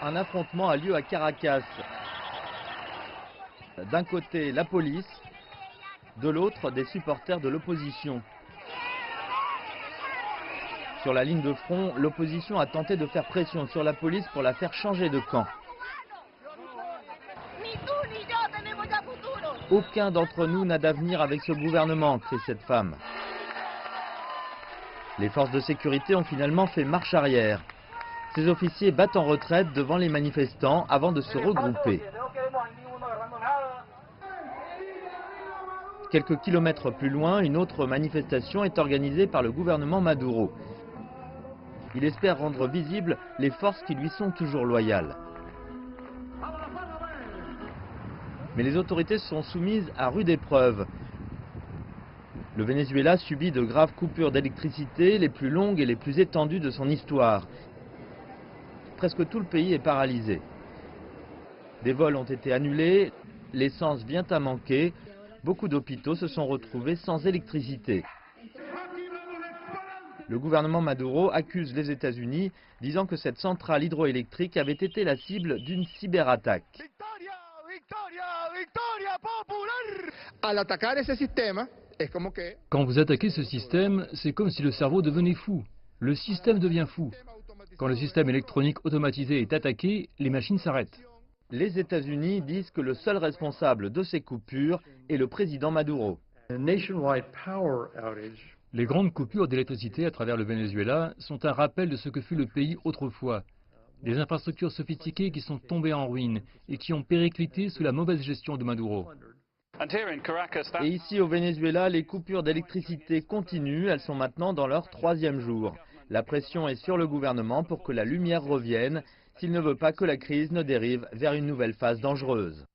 Un affrontement a lieu à Caracas. D'un côté, la police, de l'autre, des supporters de l'opposition. Sur la ligne de front, l'opposition a tenté de faire pression sur la police pour la faire changer de camp. Aucun d'entre nous n'a d'avenir avec ce gouvernement, crie cette femme. Les forces de sécurité ont finalement fait marche arrière. Ces officiers battent en retraite devant les manifestants avant de se regrouper. Quelques kilomètres plus loin, une autre manifestation est organisée par le gouvernement Maduro. Il espère rendre visibles les forces qui lui sont toujours loyales. Mais les autorités sont soumises à rude épreuve. Le Venezuela subit de graves coupures d'électricité, les plus longues et les plus étendues de son histoire. Presque tout le pays est paralysé. Des vols ont été annulés, l'essence vient à manquer, beaucoup d'hôpitaux se sont retrouvés sans électricité. Le gouvernement Maduro accuse les États-Unis, disant que cette centrale hydroélectrique avait été la cible d'une cyberattaque. Quand vous attaquez ce système, c'est comme si le cerveau devenait fou. Le système devient fou. Quand le système électronique automatisé est attaqué, les machines s'arrêtent. Les États-Unis disent que le seul responsable de ces coupures est le président Maduro. Les grandes coupures d'électricité à travers le Venezuela sont un rappel de ce que fut le pays autrefois. Des infrastructures sophistiquées qui sont tombées en ruine et qui ont périclité sous la mauvaise gestion de Maduro. Et ici au Venezuela, les coupures d'électricité continuent, elles sont maintenant dans leur 3e jour. La pression est sur le gouvernement pour que la lumière revienne, s'il ne veut pas que la crise ne dérive vers une nouvelle phase dangereuse.